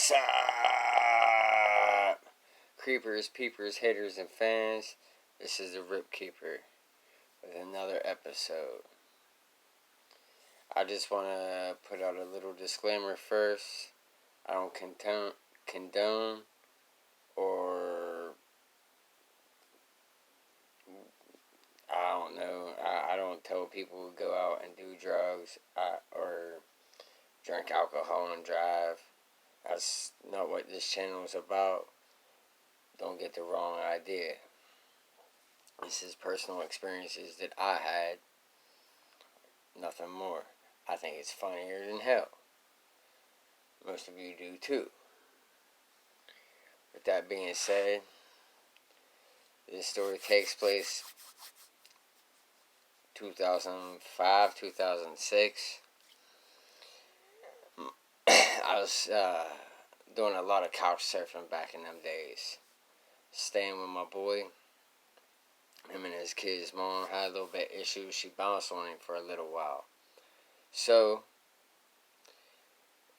What's up? Creepers, peepers, haters, and fans. This is the Rip Keeper with another episode. I just want to put out a little disclaimer first. I don't condone or I don't know. I don't tell people to go out and do drugs or drink alcohol and drive. That's not what this channel is about. Don't get the wrong idea. This is personal experiences that I had. Nothing more. I think it's funnier than hell. Most of you do too. With that being said, this story takes place 2005, 2006. I was doing a lot of couch surfing back in them days. Staying with my boy. Him and his kid's mom had a little bit of issues. She bounced on him for a little while. So,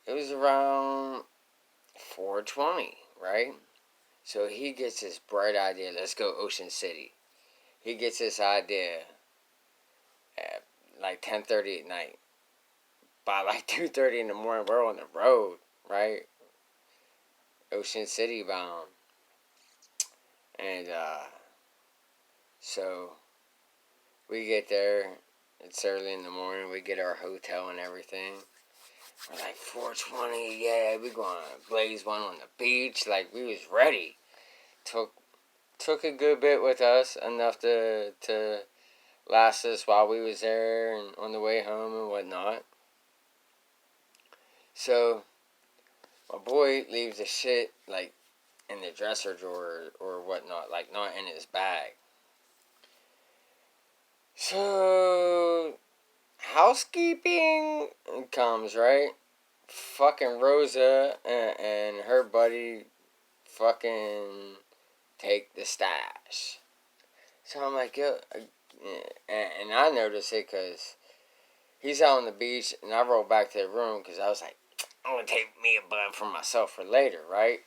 it was around 4:20, right? So he gets this bright idea, let's go Ocean City. He gets this idea at like 10:30 at night. By like 2:30 in the morning, we're on the road, right? Ocean City bound. And, so we get there. It's early in the morning. We get our hotel and everything. We're like 4:20. Yeah, we gonna blaze one on the beach. Like we was ready. Took a good bit with us, enough to last us while we was there and on the way home and whatnot. So my boy leaves the shit like in the dresser drawer or whatnot, like not in his bag. So housekeeping comes, right? Fucking Rosa and her buddy fucking take the stash. So I'm like, yo, and I noticed it because he's out on the beach, and I rolled back to the room because I was like, I'm gonna take me a bud for myself for later, right?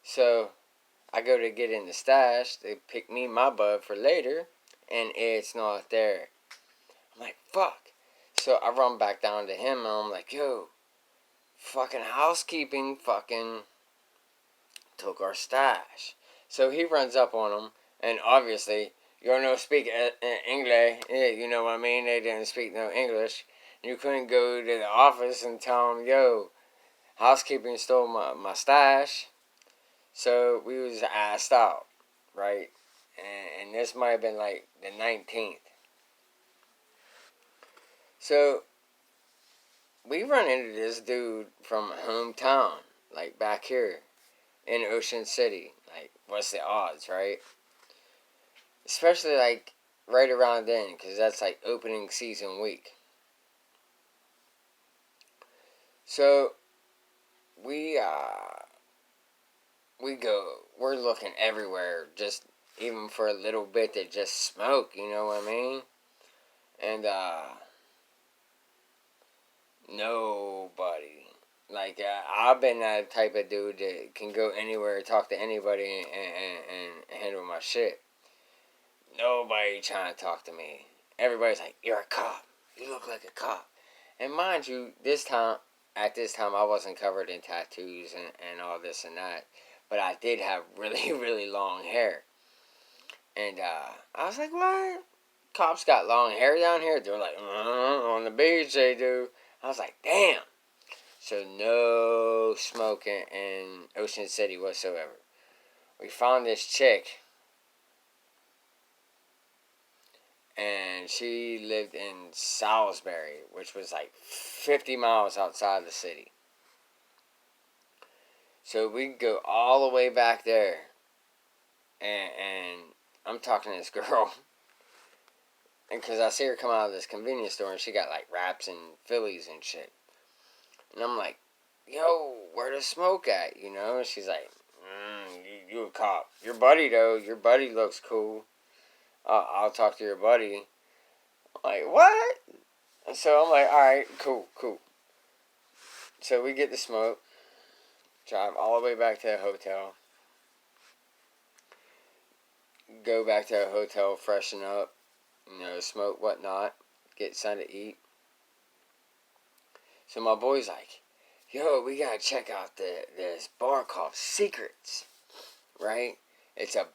So I go to get in the stash. They pick me my bud for later, and it's not there. I'm like, fuck. So I run back down to him, and I'm like, yo, fucking housekeeping fucking took our stash. So he runs up on him, and obviously, you don't know speak English, you know what I mean? They didn't speak no English. You couldn't go to the office and tell them, yo, housekeeping stole my stash. So we was asked out, right? And this might have been like the 19th. So we run into this dude from hometown, like back here in Ocean City. Like, what's the odds, right? Especially like right around then, because that's like opening season week. So we're looking everywhere, just even for a little bit to just smoke, you know what I mean? And nobody. Like, I've been that type of dude that can go anywhere, talk to anybody, and handle my shit. Nobody trying to talk to me. Everybody's like, you're a cop. You look like a cop. And mind you, at this time, I wasn't covered in tattoos and all this and that. But I did have really, really long hair. And I was like, what? Cops got long hair down here? They're like, on the beach they do. I was like, damn. So no smoking in Ocean City whatsoever. We found this chick. And she lived in Salisbury, which was like 50 miles outside the city. So we go all the way back there. And I'm talking to this girl. And because I see her come out of this convenience store and she got like wraps and Phillies and shit. And I'm like, yo, where the smoke at? You know? And she's like, you a cop. Your buddy, though. Your buddy looks cool. I'll talk to your buddy. I'm like, what? And so I'm like, alright, cool. So we get the smoke. Drive all the way back to the hotel. Go back to the hotel, freshen up, smoke, whatnot, get something to eat. So my boy's like, yo, we gotta check out this bar called Secrets, right? It's a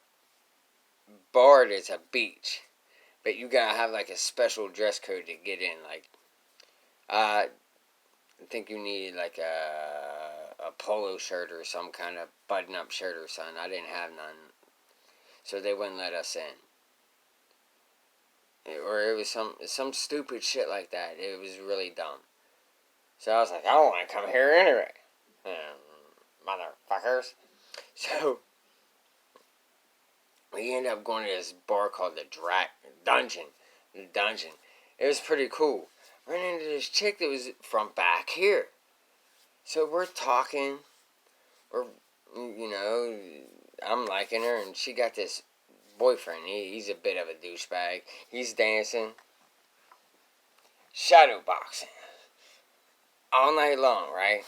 bar that's a beach, but you gotta have like a special dress code to get in. Like, I think you need like a polo shirt or some kind of button-up shirt or something. I didn't have none, so they wouldn't let us in. Or it was some stupid shit like that. It was really dumb. So I was like, I don't want to come here anyway, motherfuckers. So we ended up going to this bar called the Dungeon. The Dungeon. It was pretty cool. Ran into this chick that was from back here. So we're talking. I'm liking her, and she got this boyfriend. He's a bit of a douchebag. He's dancing. Shadow boxing. All night long, right?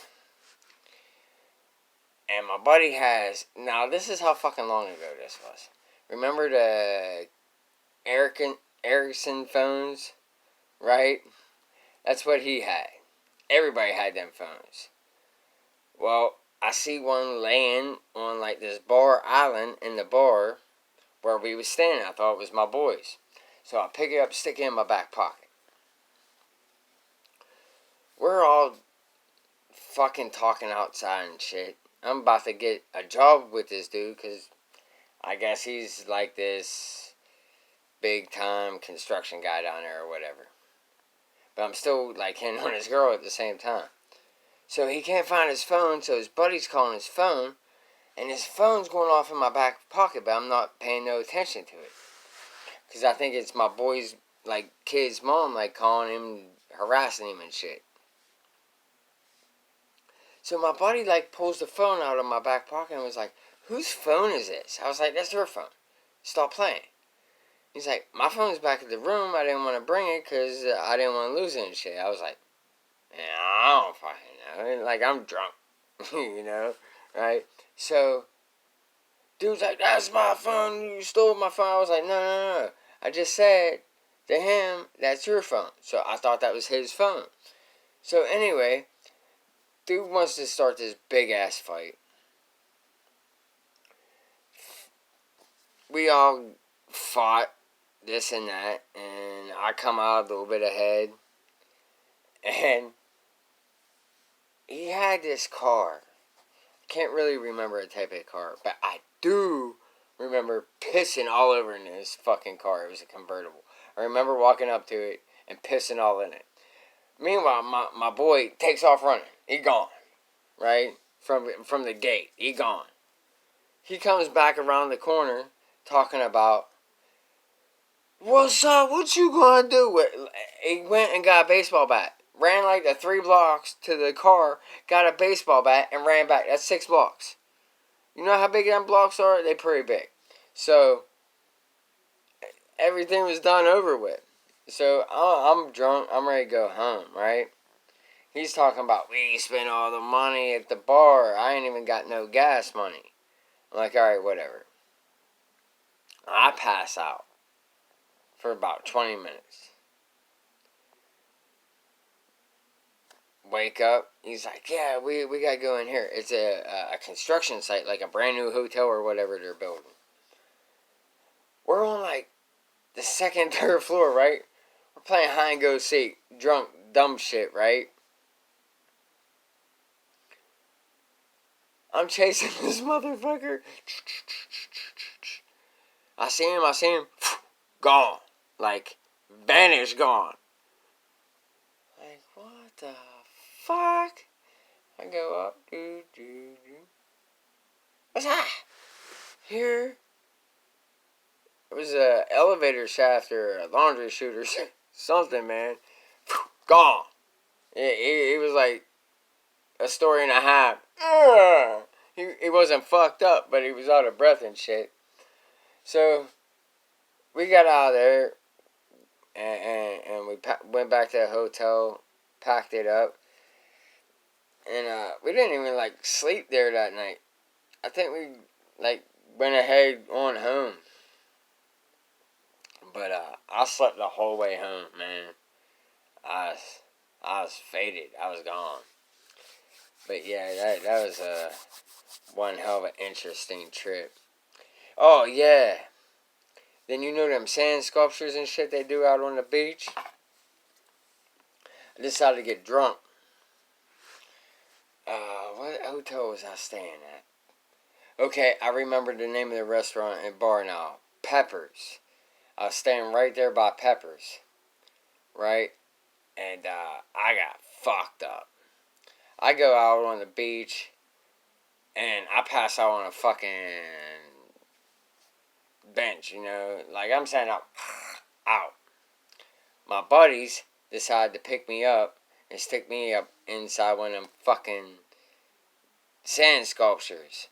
And my buddy has... Now, this is how fucking long ago this was. Remember the Ericsson phones? Right? That's what he had. Everybody had them phones. Well, I see one laying on like this bar island in the bar where we was standing. I thought it was my boy's. So I pick it up, stick it in my back pocket. We're all fucking talking outside and shit. I'm about to get a job with this dude because I guess he's like this big time construction guy down there or whatever. But I'm still like hitting on his girl at the same time. So he can't find his phone, so his buddy's calling his phone, and his phone's going off in my back pocket, but I'm not paying no attention to it. Because I think it's my boy's, like, kid's mom, like, calling him, harassing him and shit. So my buddy, like, pulls the phone out of my back pocket and was like, whose phone is this? I was like, that's your phone. Stop playing. He's like, my phone's back at the room. I didn't want to bring it because I didn't want to lose it and shit. I was like, yeah, I don't fucking know. Like, I'm drunk. Right? So, dude's like, that's my phone. You stole my phone. I was like, no. I just said to him, that's your phone. So I thought that was his phone. So anyway, dude wants to start this big ass fight. We all fought this and that, and I come out a little bit ahead. And he had this car. Can't really remember a type of car, but I do remember pissing all over in this fucking car. It was a convertible. I remember walking up to it and pissing all in it. Meanwhile, my boy takes off running. He gone, right? From the gate. He gone. He comes back around the corner talking about, what's up? What you gonna do? He went and got a baseball bat. Ran like the 3 blocks to the car, got a baseball bat, and ran back. That's 6 blocks. You know how big them blocks are? They pretty big. So, everything was done over with. So, I'm drunk. I'm ready to go home, right? He's talking about, we spent all the money at the bar. I ain't even got no gas money. I'm like, alright, whatever. I pass out for about 20 minutes. Wake up. He's like, yeah, we gotta go in here. It's a construction site, like a brand new hotel or whatever they're building. We're on like the 2nd, 3rd floor, right? We're playing hide and go seek, drunk, dumb shit, right? I'm chasing this motherfucker. I see him, gone. Like, vanished, gone. Like, what the fuck? I go up, What's that? Here. It was a elevator shaft or a laundry chute or something, man. Gone. It was like a story and a half. He wasn't fucked up, but he was out of breath and shit. So, we got out of there, and we went back to the hotel, packed it up. And we didn't even like sleep there that night. I think we like went ahead on home. But I slept the whole way home, man. I was, I was faded. I was gone. But yeah, that was one hell of an interesting trip. Oh yeah. Then you know them sand sculptures and shit they do out on the beach? I decided to get drunk. What hotel was I staying at? Okay, I remember the name of the restaurant and bar now. Peppers. I was staying right there by Peppers. Right? And I got fucked up. I go out on the beach and I pass out on a fucking bench, you know? Like I'm saying out. My buddies decide to pick me up and stick me up inside one of them fucking sand sculptures.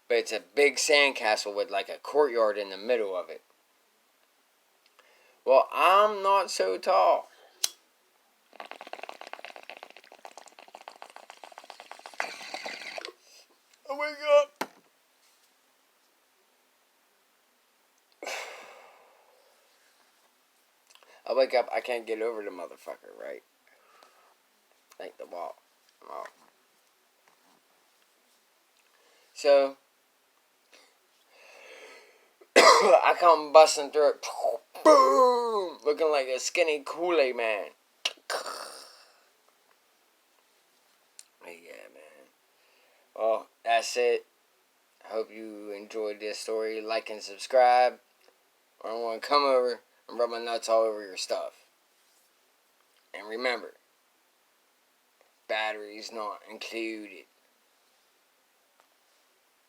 But it's a big sand castle with like a courtyard in the middle of it. Well, I'm not so tall. I wake up. I wake up, I can't get over the motherfucker, right? Like the wall. So, I come busting through it. Boom! Looking like a skinny Kool-Aid man. Yeah, man. Well, that's it. Hope you enjoyed this story. Like and subscribe. I don't want to come over and rub my nuts all over your stuff. And remember, batteries not included.